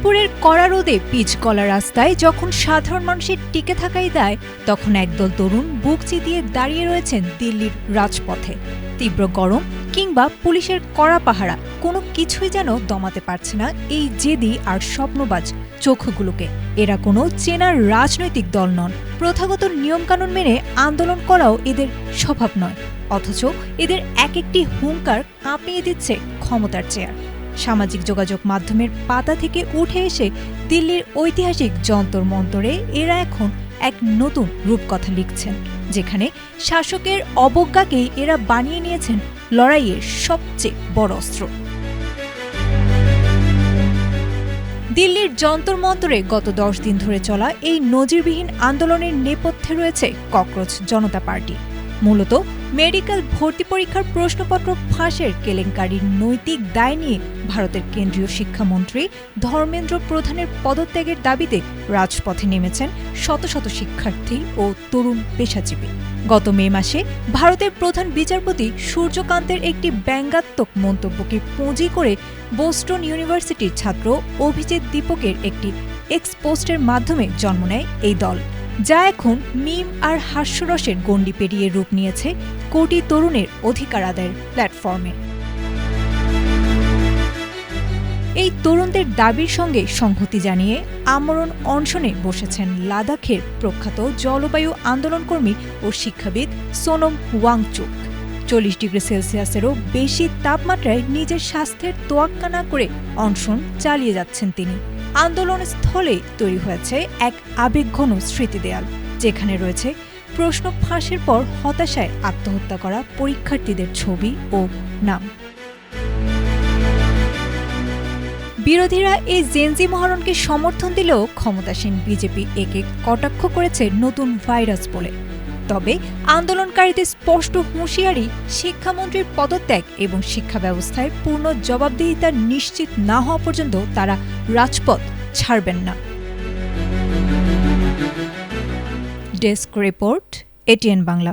দুপুরের কড়া রোদে পিচ গলা রাস্তায় যখন সাধারণ মানুষের টিকে থাকাই দায়, তখন একদল তরুণ বুক চিতিয়ে দাঁড়িয়ে রয়েছেন দিল্লির রাজপথে। তীব্র গরম কিংবা পুলিশের কড়া পাহারা কোনো কিছুই যেন দমাতে পারছে না এই জেদি আর স্বপ্নবাজ চোখগুলোকে। এরা কোনো চেনার রাজনৈতিক দল নন, প্রথাগত নিয়মকানুন মেনে আন্দোলন করাও এদের স্বভাব নয়। অথচ এদের এক একটি হুঙ্কার কাঁপিয়ে দিচ্ছে ক্ষমতার চেয়ার। সামাজিক যোগাযোগ মাধ্যমের পাতা থেকে উঠে এসে দিল্লির ঐতিহাসিক যন্তর মন্তরে এরা এখন এক নতুন রূপকথা লিখছেন, যেখানে শাসকের অবজ্ঞাকেই এরা বানিয়ে নিয়েছেন লড়াইয়ের সবচেয়ে বড় অস্ত্র। দিল্লির যন্তর মন্তরে গত 10 দিন ধরে চলা এই নজিরবিহীন আন্দোলনের নেপথ্যে রয়েছে ককরোচ জনতা পার্টি। মূলত মেডিকেল ভর্তি পরীক্ষার প্রশ্নপত্র ফাঁসের কেলেঙ্কারির নৈতিক দায় নিয়ে ভারতের কেন্দ্রীয় শিক্ষামন্ত্রী ধর্মেন্দ্র প্রধানের পদত্যাগের দাবিতে রাজপথে নেমেছেন শত শত শিক্ষার্থী ও তরুণ পেশাজীবী। গত মে মাসে ভারতের প্রধান বিচারপতি সূর্যকান্তের একটি ব্যঙ্গাত্মক মন্তব্যকে পুঁজি করে বোস্টন ইউনিভার্সিটির ছাত্র অভিজিৎ দীপকের একটি এক্স পোস্টের মাধ্যমে জন্ম নেয় এই দল, যা এখন মিম আর হাস্যরসের গণ্ডি পেরিয়ে রূপ নিয়েছে কোটি তরুণের অধিকার আদায়ের প্ল্যাটফর্মে। এই তরুণদের দাবির সঙ্গে সংহতি জানিয়ে আমরণ অনশনে বসেছেন লাদাখের প্রখ্যাত জলবায়ু আন্দোলনকর্মী ও শিক্ষাবিদ সোনম ওয়াংচুক। 40 ডিগ্রি সেলসিয়াসেরও বেশি তাপমাত্রায় নিজের স্বাস্থ্যের তোয়াক্কা না করে অনশন চালিয়ে যাচ্ছেন তিনি। আন্দোলন স্থলে তৈরি হয়েছে এক আবেগঘন স্মৃতি দেয়াল, যেখানে রয়েছে প্রশ্ন ফাঁসের পর হতাশায় আত্মহত্যা করা পরীক্ষার্থীদের ছবি ও নাম। বিরোধীরা এই জেনজি মহারণকে সমর্থন দিলেও ক্ষমতাসীন বিজেপি একে কটাক্ষ করেছে নতুন ভাইরাস বলে। তবে আন্দোলনকারীদের স্পষ্ট হুঁশিয়ারি, শিক্ষামন্ত্রীর পদত্যাগ এবং শিক্ষা ব্যবস্থায় পূর্ণ জবাবদিহিতা নিশ্চিত না হওয়া পর্যন্ত তারা রাজপথ ছাড়বেন না। Desk report, ATN Bangla.